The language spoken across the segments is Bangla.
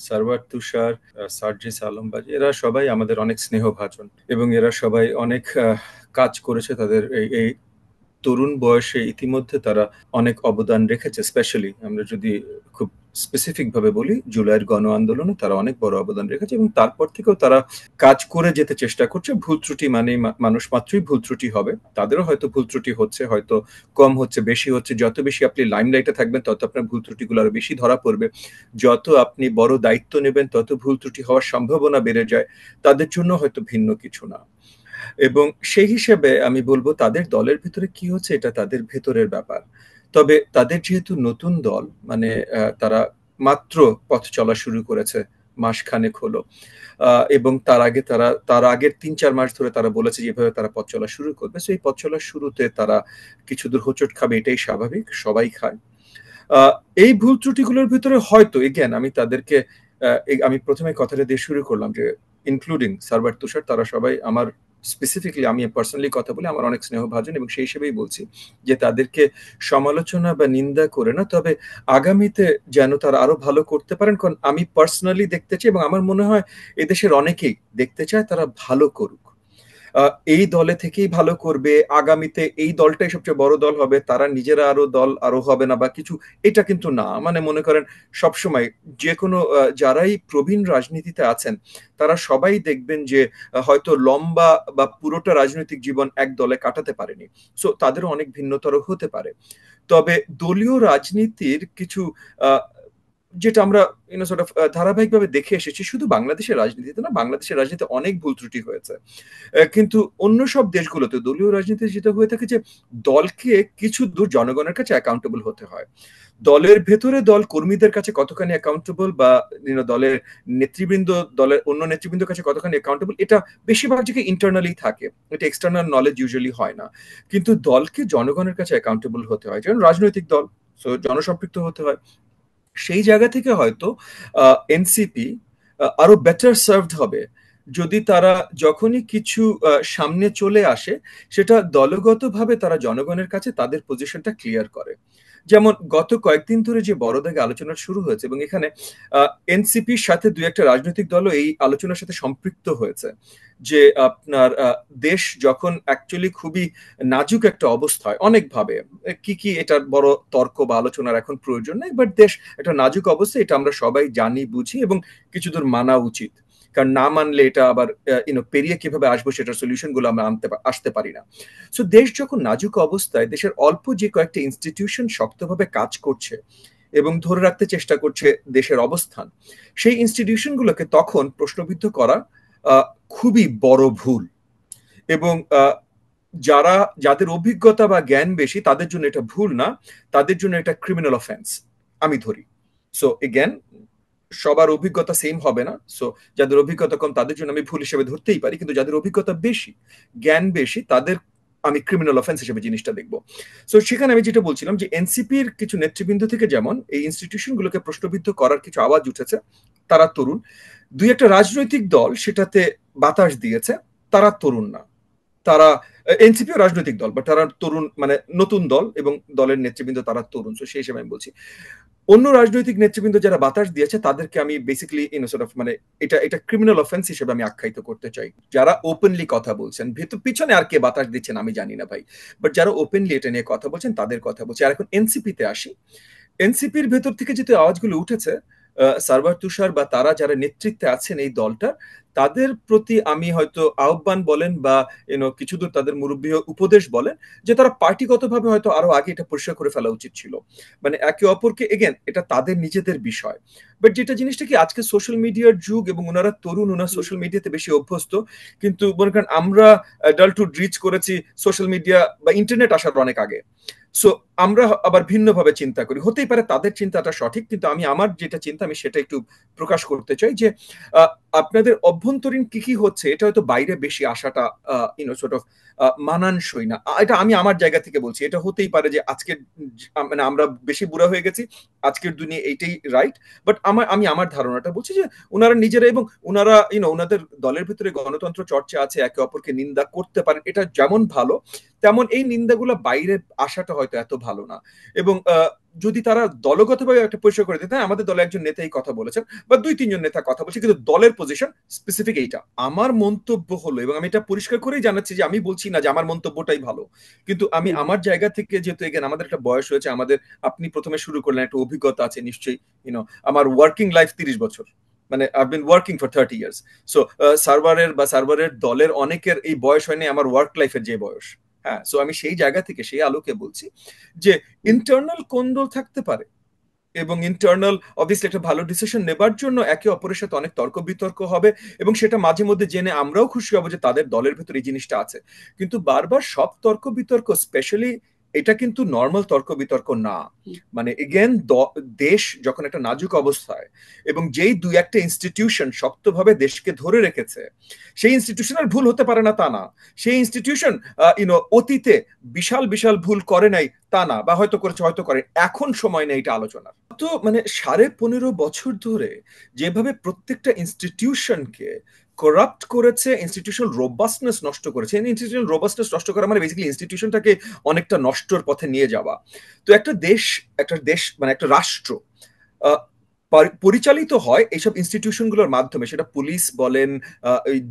সারওয়ার তুষার, সার্জিস আলম বাজি, এরা সবাই আমাদের অনেক স্নেহভাজন এবং এরা সবাই অনেক কাজ করেছে তাদের এই এই তরুণ বয়সে। ইতিমধ্যে তারা অনেক অবদান রেখেছে। স্পেশালি আমরা যদি খুব স্পেসিফিক ভাবে বলি, জুলাইয়ের গণ আন্দোলনে তারা অনেক বড় অবদান রেখেছে এবং তারপর থেকেও তারা কাজ করে যেতে চেষ্টা করছে। ভুল ত্রুটি মানে মানুষ মাত্রই ভুল ত্রুটি হবে, তাদেরও হয়তো ভুল ত্রুটি হচ্ছে, হয়তো কম হচ্ছে বেশি হচ্ছে। যত বেশি আপনি লাইমলাইটে থাকবেন তত আপনার ভুল ত্রুটিগুলো আরো বেশি ধরা পড়বে। যত আপনি বড় দায়িত্ব নেবেন তত ভুল ত্রুটি হওয়ার সম্ভাবনা বেড়ে যায়। তাদের জন্য হয়তো ভিন্ন কিছু না। এবং সেই হিসেবে আমি বলবো তাদের দলের ভিতরে কি হচ্ছে এটা তাদের ভেতরের ব্যাপার। তবে তাদের যেহেতু নতুন দল, মানে তারা মাত্র পথ চলা শুরু করেছে, মাসখানেক হলো। এবং তার আগের ৩-৪ মাস ধরে তারা বলেছে যে এভাবে তারা পথ চলা শুরু করবে। সো এই পথ চলার শুরুতে তারা কিছু দূর হোঁচট খাবে, এটাই স্বাভাবিক, সবাই খায়। আহ, এই ভুল ত্রুটিগুলোর ভিতরে হয়তো এগেন আমি তাদেরকে আমি প্রথমে কথাটা দিয়ে শুরু করলাম যে ইনক্লুডিং সার্ভার তুষার, তারা সবাই আমার স্পেসিফিকলি, আমি পার্সোনালি কথা বলি, আমার অনেক স্নেহভাজন এবং সেই হিসেবেই বলছি যে তাদেরকে সমালোচনা বা নিন্দা করে না, তবে আগামীতে যেন তারা আরো ভালো করতে পারেন। কারণ আমি পার্সোনালি দেখতে চাই এবং আমার মনে হয় এদেশের অনেকেই দেখতে চায় তারা ভালো করুক। এই দলে থেকেই ভালো করবে, আগামীতে এই দলটাই সবচেয়ে বড় দল হবে, তারা নিজেরা আরো দল আরো হবে না বা কিছু, এটা কিন্তু না। মানে মনে করেন সবসময় যে কোনো যারাই প্রবীণ রাজনীতিতে আছেন তারা সবাই দেখবেন যে হয়তো লম্বা বা পুরোটা রাজনৈতিক জীবন এক দলে কাটাতে পারেনি। সো তাদেরও অনেক ভিন্নতর হতে পারে। তবে দলীয় রাজনীতির কিছু আহ, যেটা আমরা সর্ট অফ ধারাবাহিকভাবে দেখে এসেছি, শুধু বাংলাদেশের রাজনীতিতে না, বাংলাদেশের রাজনীতিতে অনেক ভুল ত্রুটি হয়েছে। কিন্তু অন্য সব দেশগুলোতে দলীয় রাজনীতি যেটা হয়ে থাকে যে দলকে কিছু দূর জনগণের কাছে অ্যাকাউন্টেবল হতে হয়। দলের ভেতরে দল কর্মীদের কাছে কতখানি অ্যাকাউন্টেবল বা দলের নেতৃবৃন্দ, দলের অন্য নেতৃবৃন্দের কাছে কতখানি অ্যাকাউন্টেবল, এটা বেশিরভাগ জায়গায় ইন্টারনালি থাকে, এটা এক্সটার্নাল নলেজ ইউজুয়ালি হয় না। কিন্তু দলকে জনগণের কাছে অ্যাকাউন্টেবল হতে হয়, যেমন রাজনৈতিক দল, সো জনসম্পৃক্ত হতে হয়। সেই জায়গা থেকে হয়তো এনসিপি আরো বেটার সার্ভড হবে যদি তারা যখনই কিছু সামনে চলে আসে সেটা দলগতভাবে তারা জনগণের কাছে তাদের পজিশনটা ক্লিয়ার করে। যেমন গত কয়েকদিন ধরে যে বড় দাগে আলোচনা শুরু হয়েছে এবং এখানে এনসিপির সাথে দুই একটা রাজনৈতিক দলও এই আলোচনার সাথে সম্পৃক্ত হয়েছে, যে আপনার দেশ যখন অ্যাকচুয়ালি খুবই নাজুক একটা অবস্থায় অনেকভাবে, কি কি এটার বড় তর্ক বা আলোচনার এখন প্রয়োজন নেই, বাট দেশ একটা নাজুক অবস্থা, এটা আমরা সবাই জানি বুঝি এবং কিছু দূর মানা উচিত। কারণ না মানলে এটা আবার পেরিয়ে কিভাবে আসবো সেটার সলিউশন গুলো আমরা আসতে পারি না। সো দেশ যখন নাজুক অবস্থায়, দেশের অল্প যে কয়েকটা ইনস্টিটিউশন শক্তভাবে কাজ করছে এবং ধরে রাখতে চেষ্টা করছে দেশের অবস্থান, সেই ইনস্টিটিউশনগুলোকে তখন প্রশ্নবিদ্ধ করা আহ, খুবই বড় ভুল। এবং যারা, যাদের অভিজ্ঞতা বা জ্ঞান বেশি তাদের জন্য এটা ভুল না, তাদের জন্য এটা ক্রিমিনাল অফেন্স আমি ধরি। সো এগেন, সবার অভিজ্ঞতা সেম হবে না। সো যাদের অভিজ্ঞতা কম তাদের জন্য আমি ভুল হিসেবে ধরতেই পারি, কিন্তু যাদের অভিজ্ঞতা বেশি, জ্ঞান বেশি, তাদের আমি ক্রিমিনাল অফেন্স হিসেবে জিনিসটা দেখবো। সো সেখানে আমি যেটা বলছিলাম যে এনসিপির কিছু নেতৃবৃন্দ থেকে যেমন এই ইনস্টিটিউশনগুলোকে প্রশ্নবিদ্ধ করার কিছু আওয়াজ উঠেছে, তারা তরুণ। দুই একটা রাজনৈতিক দল সেটাতে বাতাস দিয়েছে, তারা তরুণ না, তারা এনসিপিও রাজনৈতিক দল, বাট তারা তরুণ, মানে নতুন দল এবং দলের নেতৃবৃন্দ তারা তরুণ। তো সেই হিসেবে আমি বলছি অন্য রাজনৈতিক নেতৃবৃন্দ যারা বাতাস দিয়েছে তাদেরকে আমি বেসিক্যালি সর্ট অফ মানে এটা এটা ক্রিমিনাল অফেন্স হিসেবে আমি আখ্যায়িত করতে চাই। যারা ওপেনলি কথা বলছেন, ভেতর পিছনে আর কে বাতাস দিচ্ছেন আমি জানি না ভাই, বাট যারা ওপেনলি এটা নিয়ে কথা বলছেন তাদের কথা বলছি। আর এখন এনসিপি তে আসি। এনসিপির ভেতর থেকে যে আওয়াজগুলো উঠেছে, সার্ভার তুষার বা তারা যারা নেতৃত্বে আছেন এই দলটার, তাদের প্রতি আমি হয়তো আহ্বান বলেন বা কিছুদূর তাদের মুরব্বী উপদেশ বলেন যে তারা পার্টিগতভাবে হয়তো আরো আগে এটা পরিষ্কার করে ফেলা উচিত ছিল। মানে একে অপরকে, এগেন এটা তাদের নিজেদের বিষয়, বাট যেটা জিনিসটা কি আজকে সোশ্যাল মিডিয়ার যুগ এবং ওনারা তরুণ, ওনারা সোশ্যাল মিডিয়াতে বেশি অভ্যস্ত। কিন্তু মনে করেন আমরা অ্যাডাল্টহুড রিচ করেছি সোশ্যাল মিডিয়া বা ইন্টারনেট আসার অনেক আগে। সো আমরা আবার ভিন্নভাবে চিন্তা করি, হতেই পারে তাদের চিন্তাটা সঠিক, কিন্তু আমি আমার যেটা চিন্তা আমি সেটা একটু প্রকাশ করতে চাই যে আহ, আপনাদের অভ্যন্তরীণ কি কি হচ্ছে এটা হয়তো বাইরে বেশি আসাটা সর্ট অফ মানানসই না। এটা আমি আমার জায়গা থেকে বলছি, এটা হতেই পারে যে আজকের মানে আমরা বেশি বুড়া হয়ে গেছি, আজকের দুনিয়া এইটাই রাইট। বাট আমি আমার ধারণাটা বলছি যে ওনারা নিজেরা, এবং ওনারা ওনাদের দলের ভিতরে গণতন্ত্র চর্চা আছে, একে অপরকে নিন্দা করতে পারেন, এটা যেমন ভালো তেমন এই নিন্দাগুলো বাইরে আসাটা হয়তো এত ভালো না। এবং যদি তারা দলগতভাবে একটা পরিষ্কার করে দিতে, হ্যাঁ, আমাদের দলে একজন নেতা এই কথা বলেছেন বা ২-৩ জন নেতা কথা বলছে, কিন্তু দলের পজিশন স্পেসিফিক এইটা। আমার মন্তব্য হলো, এবং আমি এটা পরিষ্কার করেই জানাচ্ছি যে আমি বলছি না যে আমার মন্তব্যটাই ভালো। কিন্তু আমি হুম, হুম, আমার জায়গা থেকে, যেহেতু এগেন আমাদের একটা বয়স হয়েছে, আমাদের, আপনি প্রথমে শুরু করলেন, একটা অভিজ্ঞতা আছে নিশ্চয়ই, আমার ওয়ার্কিং লাইফ ৩০ বছর, মানে I been working for 30 years. So সার্ভারের দলের অনেকের এই বয়স হয়নি আমার ওয়ার্ক লাইফের যে বয়স। হ্যাঁ, সো আমি সেই জায়গা থেকে, সেই আলোকে বলছি যে হুম, ইন্টারনাল কোন্দল থাকতে পারে, এবং ইন্টারনাল অবভিয়াসলি একটা ভালো ডিসিশন নেবার জন্য একে অপরের সাথে অনেক তর্ক বিতর্ক হবে, এবং সেটা মাঝে মধ্যে জেনে আমরাও খুশি হব যে তাদের দলের ভেতর এই জিনিসটা আছে। কিন্তু বারবার সব তর্ক বিতর্ক, স্পেশালি এটা কিন্তু নর্মাল তর্ক বিতর্ক না। হুম, মানে এগেন, দেশ যখন একটা নাজুক অবস্থায়, এবং যেই দুই একটা ইনস্টিটিউশন শক্তভাবে দেশকে ধরে রেখেছে, সেই ইনস্টিটিউশনের ভুল হতে পারে না তা না। সেই ইনস্টিটিউশন অতীতে বিশাল বিশাল ভুল করে নাই তা না, বা হয়তো করেছে, হয়তো করে, এখন সময় নেই এটা আলোচনার। তো মানে 15.5 বছর ধরে যেভাবে প্রত্যেকটা ইনস্টিটিউশনকে করাপ্ট করেছে, ইনস্টিটিউশনাল রোবাস্টনেস নষ্ট করেছে। ইনস্টিটিউশনাল রোবাস্টনেস নষ্ট করা মানে বেসিক্যালি ইনস্টিটিউশনটাকে অনেকটা নষ্টর পথে নিয়ে যাওয়া। তো একটা দেশ মানে একটা রাষ্ট্র আহ, পরিচালিত হয় এইসব ইনস্টিটিউশন গুলোর মাধ্যমে, সেটা পুলিশ বলেন,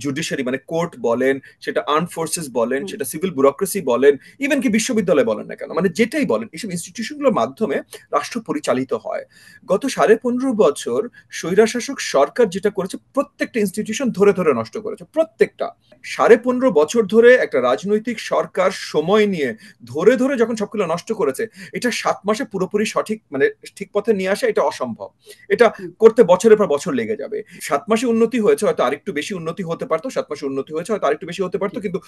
জুডিশিয়ারি মানে কোর্ট বলেন, সেটা আর্ম ফোর্সেস বলেন, হুম, সেটা সিভিল ব্যুরোক্রেসি বলেন, ইভেন কি বিশ্ববিদ্যালয় বলেন না কেন, মানে যেটাই বলেন, এইসব ইনস্টিটিউশন গুলোর মাধ্যমে রাষ্ট্র পরিচালিত হয়। গত 15.5 বছর স্বৈরাশাসক সরকার যেটা করেছে, প্রত্যেকটা ইনস্টিটিউশন ধরে ধরে নষ্ট করেছে, প্রত্যেকটা। 15.5 বছর ধরে একটা রাজনৈতিক সরকার সময় নিয়ে ধরে ধরে যখন সবগুলো নষ্ট করেছে, এটা 7 মাসে পুরোপুরি সঠিক, মানে ঠিক পথে নিয়ে আসা এটা অসম্ভব। এটা হুম, করতে বছরের পর বছর লেগে যাবে। 7 মাসে উন্নতি হয়েছে, হয়তো আরেকটু বেশি উন্নতি হতে পারতো, 7 মাসে উন্নতি হয়েছে, হয়তো আরেকটু বেশি হতে পারতো, জি। কিন্তু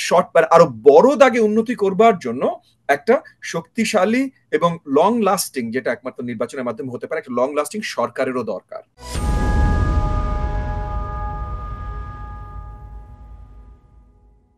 শর্ট, মানে আরো বড় দাগে উন্নতি করবার জন্য একটা শক্তিশালী এবং লং লাস্টিং, যেটা একমাত্র নির্বাচনের মাধ্যমে হতে পারে, একটা লং লাস্টিং সরকারেরও দরকার।